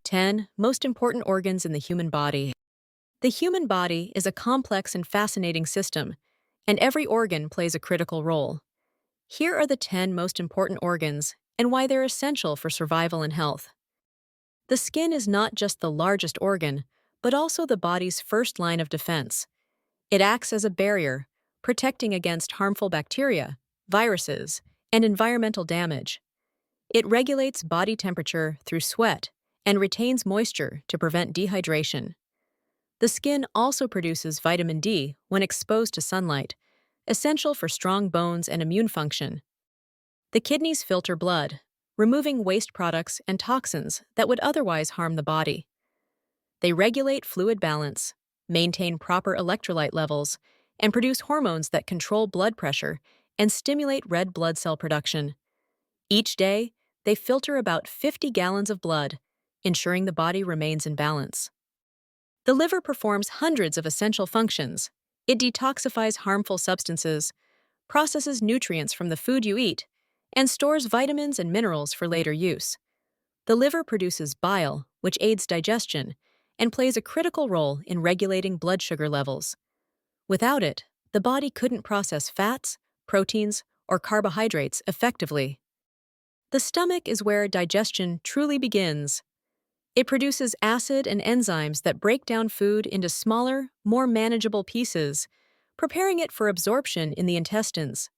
10 Most important organs in the human body. The human body is a complex and fascinating system, and every organ plays a critical role. Here are the 10 most important organs and why they're essential for survival and health. The skin is not just the largest organ, but also the body's first line of defense. It acts as a barrier, protecting against harmful bacteria, viruses, and environmental damage. It regulates body temperature through sweat and retains moisture to prevent dehydration. The skin also produces vitamin D when exposed to sunlight, essential for strong bones and immune function. The kidneys filter blood, removing waste products and toxins that would otherwise harm the body. They regulate fluid balance, maintain proper electrolyte levels, and produce hormones that control blood pressure and stimulate red blood cell production. Each day, they filter about 50 gallons of blood, ensuring the body remains in balance. The liver performs hundreds of essential functions. It detoxifies harmful substances, processes nutrients from the food you eat, and stores vitamins and minerals for later use. The liver produces bile, which aids digestion, and plays a critical role in regulating blood sugar levels. Without it, the body couldn't process fats, proteins, or carbohydrates effectively. The stomach is where digestion truly begins. It produces acid and enzymes that break down food into smaller, more manageable pieces, preparing it for absorption in the intestines.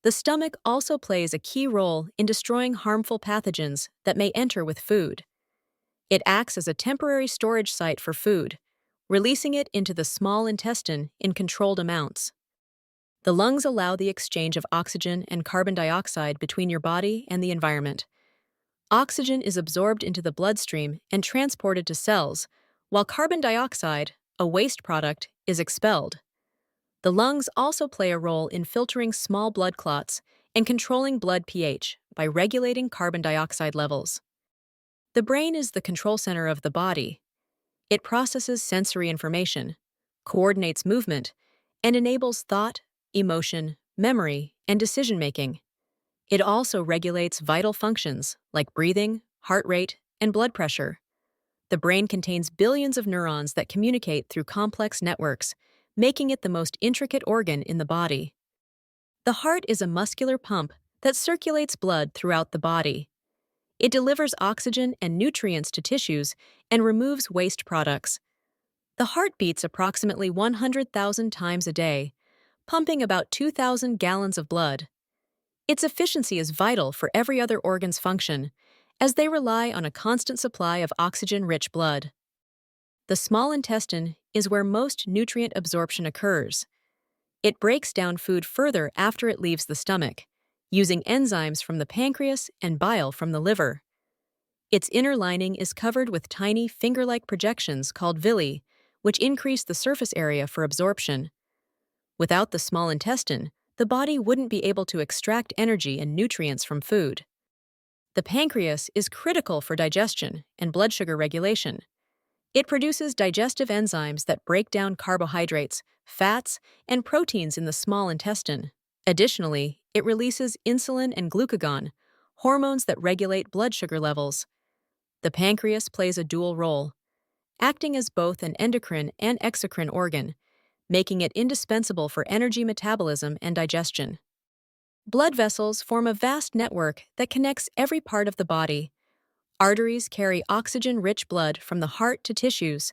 The stomach also plays a key role in destroying harmful pathogens that may enter with food. It acts as a temporary storage site for food, releasing it into the small intestine in controlled amounts. The lungs allow the exchange of oxygen and carbon dioxide between your body and the environment. Oxygen is absorbed into the bloodstream and transported to cells, while carbon dioxide, a waste product, is expelled. The lungs also play a role in filtering small blood clots and controlling blood pH by regulating carbon dioxide levels. The brain is the control center of the body. It processes sensory information, coordinates movement, and enables thought, emotion, memory, and decision-making. It also regulates vital functions like breathing, heart rate, and blood pressure. The brain contains billions of neurons that communicate through complex networks, making it the most intricate organ in the body. The heart is a muscular pump that circulates blood throughout the body. It delivers oxygen and nutrients to tissues and removes waste products. The heart beats approximately 100,000 times a day, pumping about 2,000 gallons of blood. Its efficiency is vital for every other organ's function, as they rely on a constant supply of oxygen-rich blood. The small intestine is where most nutrient absorption occurs. It breaks down food further after it leaves the stomach, using enzymes from the pancreas and bile from the liver. Its inner lining is covered with tiny finger-like projections called villi, which increase the surface area for absorption. Without the small intestine, the body wouldn't be able to extract energy and nutrients from food. The pancreas is critical for digestion and blood sugar regulation. It produces digestive enzymes that break down carbohydrates, fats, and proteins in the small intestine. Additionally, it releases insulin and glucagon, hormones that regulate blood sugar levels. The pancreas plays a dual role, acting as both an endocrine and exocrine organ, making it indispensable for energy metabolism and digestion. Blood vessels form a vast network that connects every part of the body. Arteries carry oxygen-rich blood from the heart to tissues,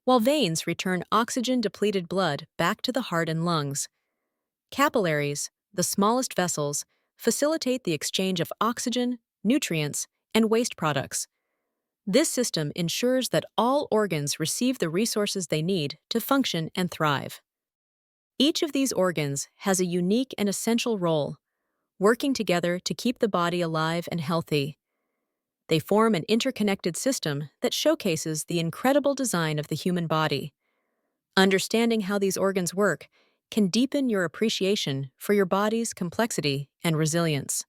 while veins return oxygen-depleted blood back to the heart and lungs. Capillaries, the smallest vessels, facilitate the exchange of oxygen, nutrients, and waste products. This system ensures that all organs receive the resources they need to function and thrive. Each of these organs has a unique and essential role, working together to keep the body alive and healthy. They form an interconnected system that showcases the incredible design of the human body. Understanding how these organs work can deepen your appreciation for your body's complexity and resilience.